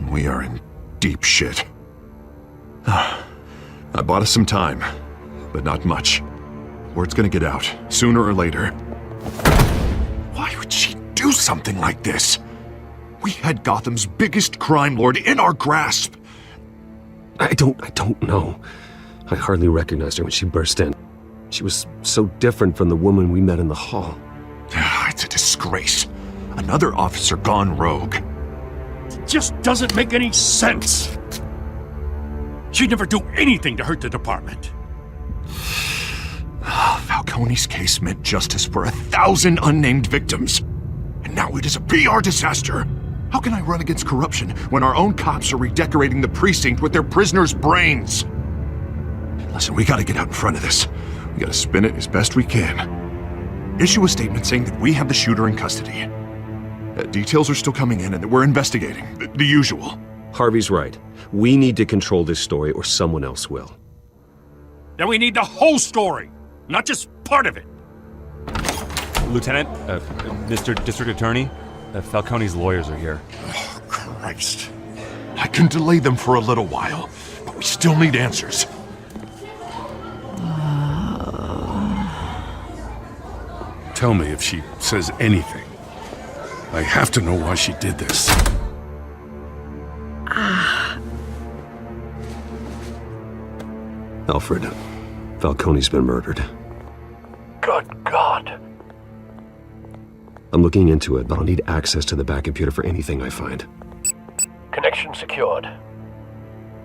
We are in deep shit. I bought us some time, but not much. Word's gonna get out, sooner or later. Why would she do something like this? We had Gotham's biggest crime lord in our grasp. I don't know. I hardly recognized her when she burst in. She was so different from the woman we met in the hall. It's a disgrace. Another officer gone rogue. It just doesn't make any sense. She'd never do anything to hurt the department. Falcone's case meant justice for 1,000 unnamed victims. And now it is a PR disaster. How can I run against corruption when our own cops are redecorating the precinct with their prisoners' brains? Listen, we gotta get out in front of this. We gotta spin it as best we can. Issue a statement saying that we have the shooter in custody. Details are still coming in and that we're investigating. The usual. Harvey's right. We need to control this story or someone else will. Then we need the whole story, not just part of it. Lieutenant, Mr. District Attorney, Falcone's lawyers are here. Oh, Christ. I can delay them for a little while, but we still need answers. Tell me if she says anything. I have to know why she did this. Alfred, Falcone's been murdered. Good God. I'm looking into it, but I'll need access to the back computer for anything I find. Connection secured.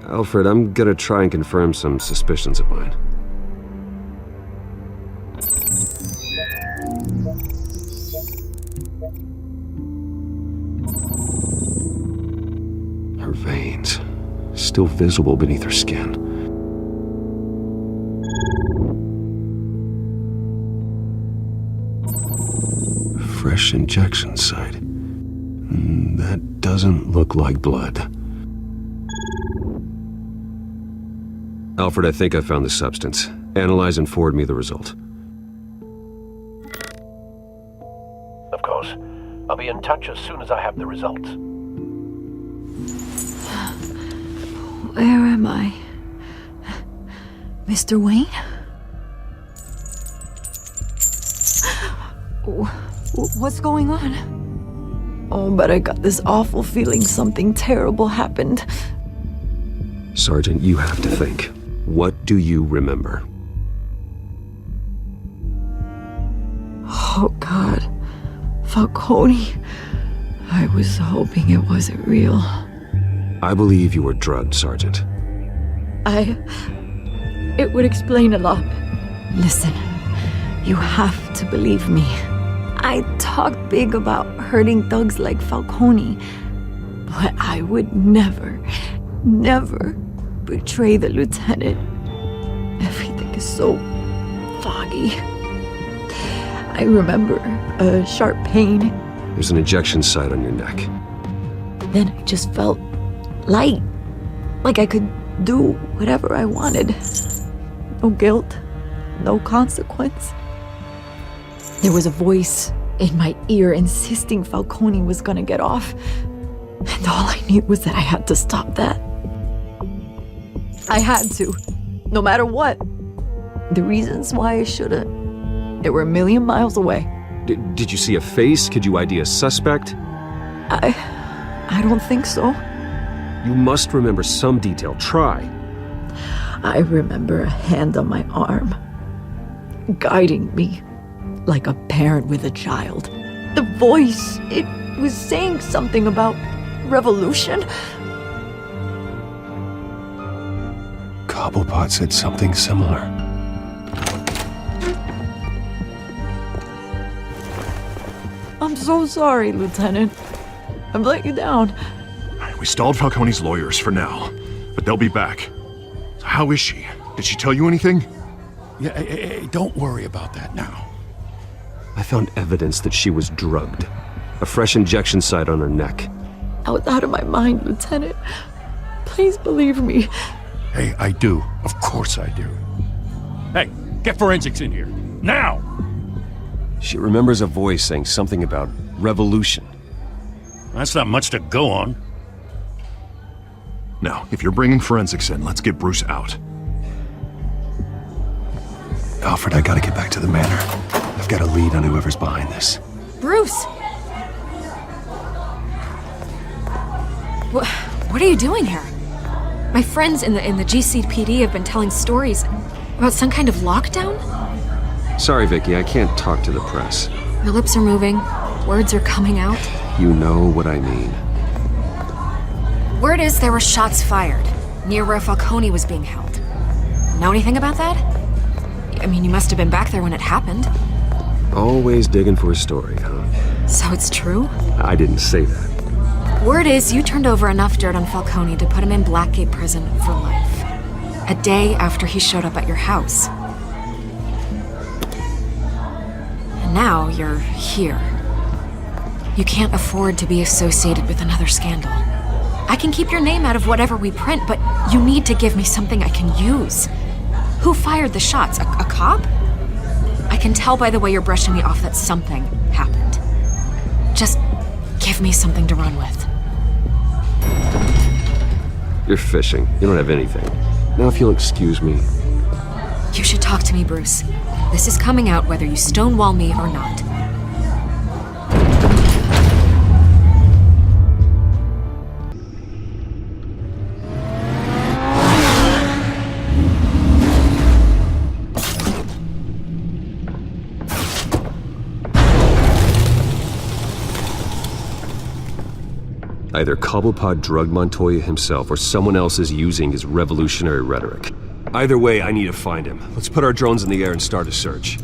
Alfred, I'm gonna try and confirm some suspicions of mine. Her veins, still visible beneath her skin. Fresh injection site. That doesn't look like blood. Alfred, I think I found the substance. Analyze and forward me the result. Of course. I'll be in touch as soon as I have the results. Where am I? Mr. Wayne? What's going on? Oh, but I got this awful feeling something terrible happened. Sergeant, you have to think. What do you remember? Oh, God. Falcone. I was hoping it wasn't real. I believe you were drugged, Sergeant. It would explain a lot. Listen, you have to believe me. I talked big about hurting thugs like Falcone, but I would never betray the lieutenant. Everything is so foggy. I remember a sharp pain. There's an injection site on your neck. Then I just felt light, like I could do whatever I wanted. No guilt, no consequence. There was a voice in my ear insisting Falcone was gonna get off, and all I knew was that I had to stop that. I had to, no matter what. The reasons why I shouldn't, they were a million miles away. Did you see a face? Could you ID a suspect? I don't think so. You must remember some detail. Try. I remember a hand on my arm, guiding me like a parent with a child. The voice, it was saying something about revolution. Cobblepot said something similar. I'm so sorry, Lieutenant. I've let you down. We stalled Falcone's lawyers for now, but they'll be back. So How is she? Did she tell you anything? Yeah, hey, don't worry about that now. I found evidence that she was drugged. A fresh injection site on her neck. I was out of my mind, Lieutenant. Please believe me. Hey, I do. Of course I do. Hey, get forensics in here. Now! She remembers a voice saying something about revolution. That's not much to go on. Now, if you're bringing forensics in, let's get Bruce out. Alfred, I gotta get back to the manor. I've got a lead on whoever's behind this. Bruce! What are you doing here? My friends in the GCPD have been telling stories about some kind of lockdown? Sorry, Vicky, I can't talk to the press. Your lips are moving, words are coming out. You know what I mean. Word is there were shots fired near where Falcone was being held. Know anything about that? I mean, you must have been back there when it happened. Always digging for a story, huh? So it's true? I didn't say that. Word is you turned over enough dirt on Falcone to put him in Blackgate Prison for life. A day after he showed up at your house. And now you're here. You can't afford to be associated with another scandal. I can keep your name out of whatever we print, but you need to give me something I can use. Who fired the shots? A cop? I can tell by the way you're brushing me off that something happened. Just give me something to run with. You're fishing. You don't have anything. Now if you'll excuse me. You should talk to me, Bruce. This is coming out whether you stonewall me or not. Either Cobblepot drugged Montoya himself or someone else is using his revolutionary rhetoric. Either way, I need to find him. Let's put our drones in the air and start a search.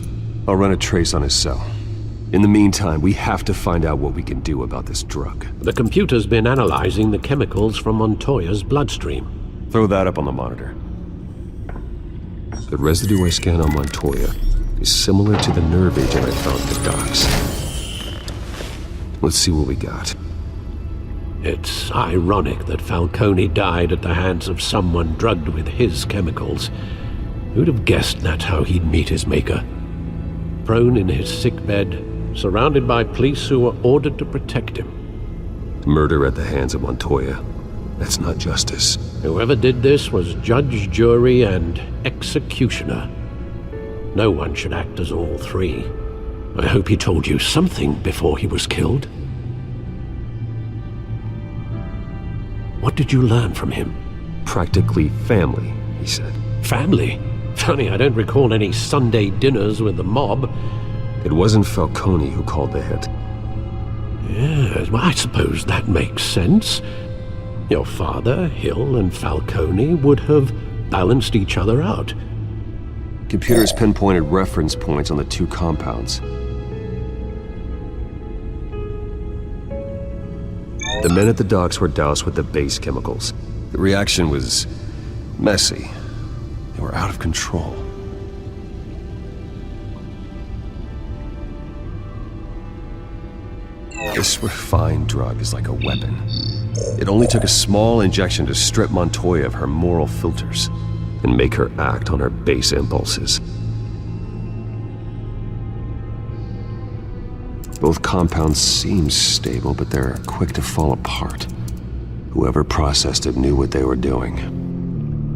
I'll run a trace on his cell. In the meantime, we have to find out what we can do about this drug. The computer's been analyzing the chemicals from Montoya's bloodstream. Throw that up on the monitor. The residue I scan on Montoya is similar to the nerve agent I found at the docks. Let's see what we got. It's ironic that Falcone died at the hands of someone drugged with his chemicals. Who'd have guessed that's how he'd meet his maker? Prone in his sickbed, surrounded by police who were ordered to protect him. Murder at the hands of Montoya. That's not justice. Whoever did this was judge, jury, and executioner. No one should act as all three. I hope he told you something before he was killed. What did you learn from him? Practically family, he said. Family? Funny, I don't recall any Sunday dinners with the mob. It wasn't Falcone who called the hit. Yes, well, I suppose that makes sense. Your father, Hill, and Falcone would have balanced each other out. Computers pinpointed reference points on the two compounds. The men at the docks were doused with the base chemicals. The reaction was messy. They were out of control. This refined drug is like a weapon. It only took a small injection to strip Montoya of her moral filters and make her act on her base impulses. Both compounds seem stable, but they're quick to fall apart. Whoever processed it knew what they were doing.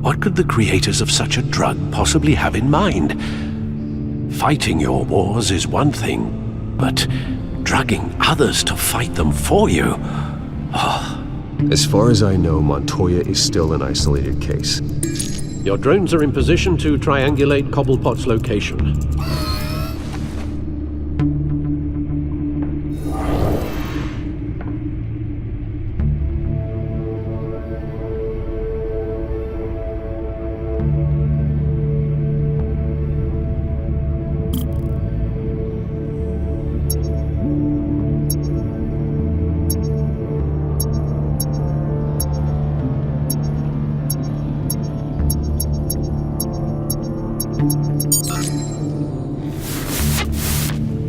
What could the creators of such a drug possibly have in mind? Fighting your wars is one thing, but drugging others to fight them for you? Oh. As far as I know, Montoya is still an isolated case. Your drones are in position to triangulate Cobblepot's location.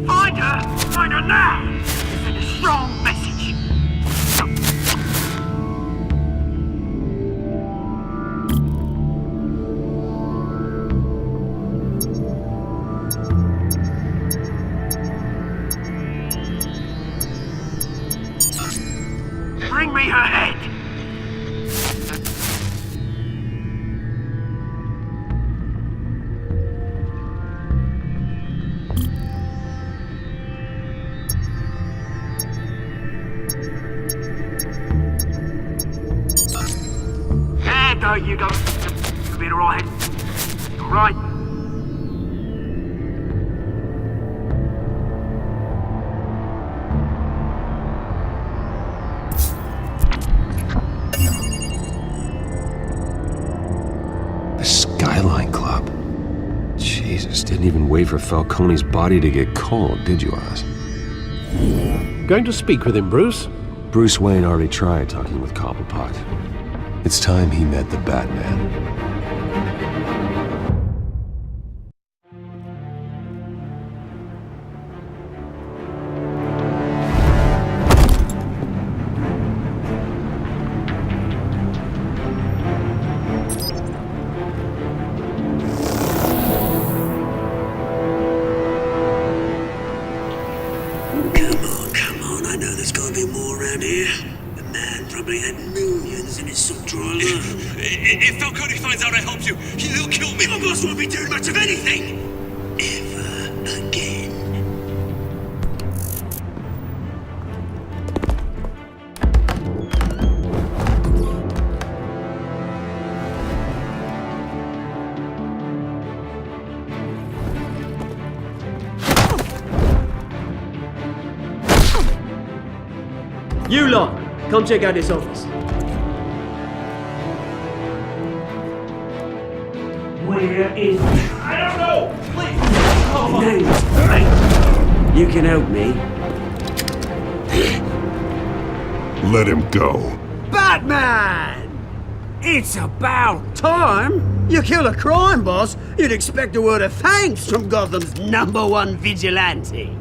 Find her! Find her now! Send a strong message. Bring me her head! There you go. Been alright. Alright. The Skyline Club. Jesus, didn't even wait for Falcone's body to get cold, did you, Oz? Going to speak with him, Bruce? Bruce Wayne already tried talking with Cobblepot. It's time he met the Batman. Come on, I know there's gotta be more around here. The man probably had millions in his sub-drawer alone. If Falcone finds out I helped you, he'll kill me. Your boss won't be doing much of anything! Ever again. You lot, come check out this office. Where is... I don't know! Please! You can help me. Let him go. Batman! It's about time! You kill a crime boss, you'd expect a word of thanks from Gotham's #1 vigilante.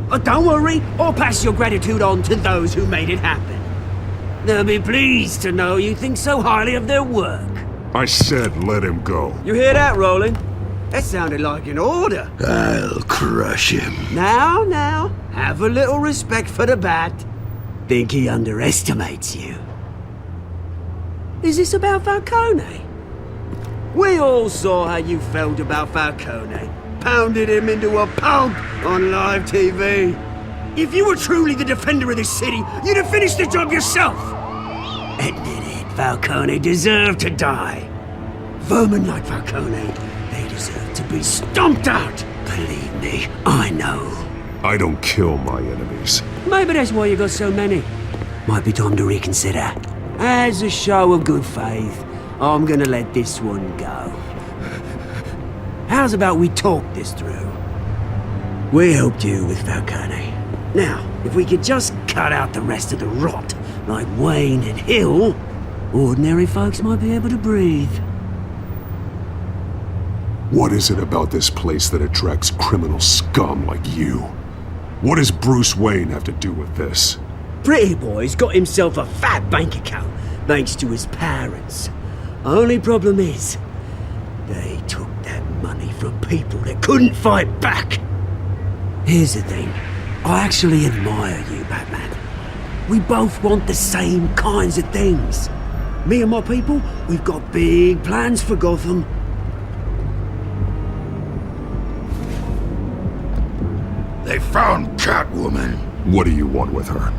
But don't worry, I'll pass your gratitude on to those who made it happen. They'll be pleased to know you think so highly of their work. I said let him go. You hear that, Roland? That sounded like an order. I'll crush him. Now, have a little respect for the Bat. Think he underestimates you. Is this about Falcone? We all saw how you felt about Falcone. Pounded him into a pulp on live TV. If you were truly the defender of this city, you'd have finished the job yourself. Admit it, Falcone deserved to die. Vermin like Falcone, they deserve to be stomped out. Believe me, I know. I don't kill my enemies. Maybe that's why you got so many. Might be time to reconsider. As a show of good faith, I'm gonna let this one go. How's about we talk this through? We helped you with Falcone. Now, if we could just cut out the rest of the rot, like Wayne and Hill, ordinary folks might be able to breathe. What is it about this place that attracts criminal scum like you? What does Bruce Wayne have to do with this? Pretty Boy's got himself a fat bank account, thanks to his parents. Only problem is, they took that money from people that couldn't fight back. Here's the thing. I actually admire you, Batman. We both want the same kinds of things. Me and my people, we've got big plans for Gotham. They found Catwoman. What do you want with her?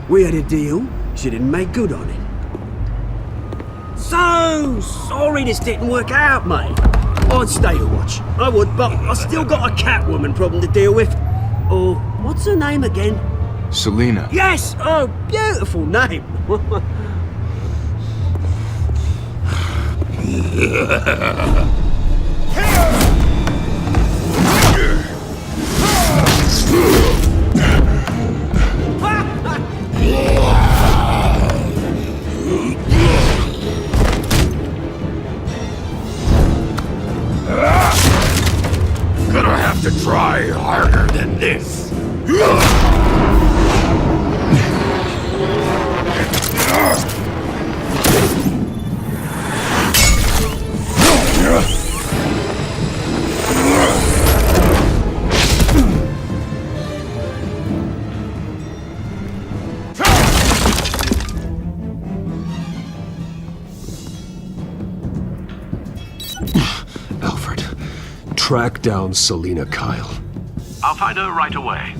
We had a deal. She didn't make good on it. So sorry this didn't work out, mate. I'd stay to watch. I would, but I still got a Catwoman problem to deal with. Or, what's her name again? Selina. Yes! Oh, beautiful name. try harder than this. Alfred, track down Selina Kyle. I'll find her right away.